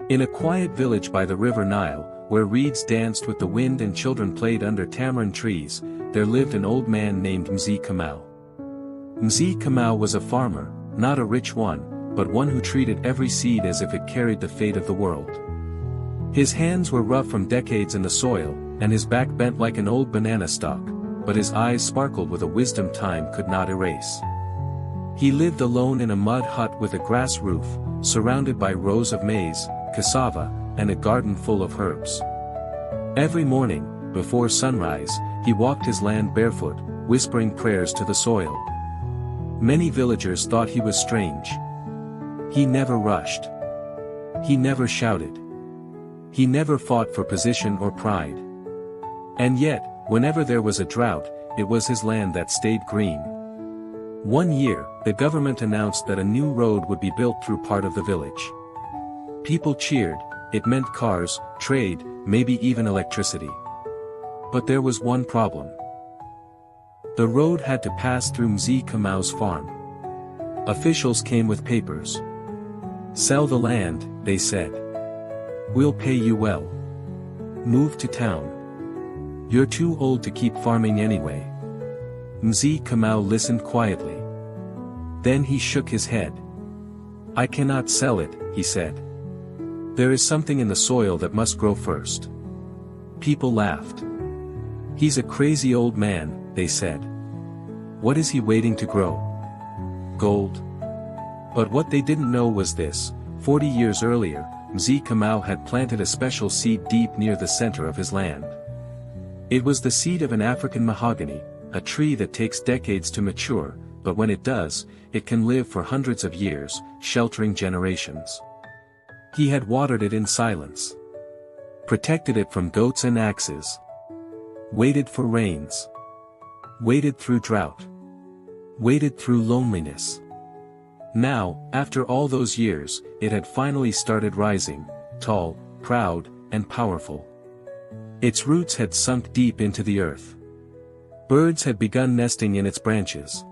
In a quiet village by the river Nile, where reeds danced with the wind and children played under tamarind trees, there lived an old man named Mzee Kamau. Mzee Kamau was a farmer, not a rich one, but one who treated every seed as if it carried the fate of the world. His hands were rough from decades in the soil, and his back bent like an old banana stalk, but his eyes sparkled with a wisdom time could not erase. He lived alone in a mud hut with a grass roof, surrounded by rows of maize, cassava, and a garden full of herbs. Every morning, before sunrise, he walked his land barefoot, whispering prayers to the soil. Many villagers thought he was strange. He never rushed. He never shouted. He never fought for position or pride. And yet, whenever there was a drought, it was his land that stayed green. One year, the government announced that a new road would be built through part of the village. People cheered. It meant cars, trade, maybe even electricity. But there was one problem. The road had to pass through Mzee Kamau's farm. Officials came with papers. "Sell the land," they said. "We'll pay you well. Move to town. You're too old to keep farming anyway." Mzee Kamau listened quietly. Then he shook his head. "I cannot sell it," he said. "There is something in the soil that must grow first." People laughed. "He's a crazy old man," they said. "What is he waiting to grow? Gold?" But what they didn't know was this: 40 years earlier, Mzee Kamau had planted a special seed deep near the center of his land. It was the seed of an African mahogany, a tree that takes decades to mature, but when it does, it can live for hundreds of years, sheltering generations. He had watered it in silence. Protected it from goats and axes. Waited for rains. Waited through drought. Waited through loneliness. Now, after all those years, it had finally started rising, tall, proud, and powerful. Its roots had sunk deep into the earth. Birds had begun nesting in its branches.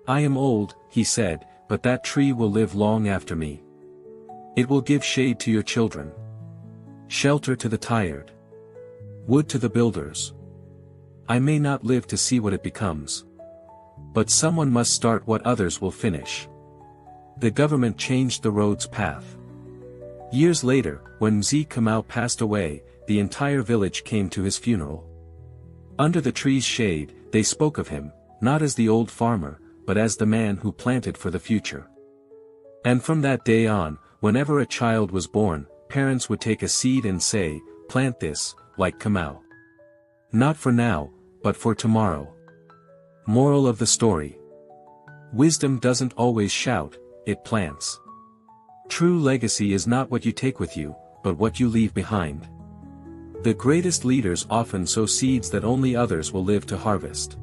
"I am old," he said, "but that tree will live long after me. It will give shade to your children. Shelter to the tired. Wood to the builders. I may not live to see what it becomes. But someone must start what others will finish." The government changed the road's path. Years later, when Mzee Kamau passed away, the entire village came to his funeral. Under the tree's shade, they spoke of him, not as the old farmer, but as the man who planted for the future. And from that day on, whenever a child was born, parents would take a seed and say, "Plant this, like Kamau. Not for now, but for tomorrow." Moral of the story: wisdom doesn't always shout, it plants. True legacy is not what you take with you, but what you leave behind. The greatest leaders often sow seeds that only others will live to harvest.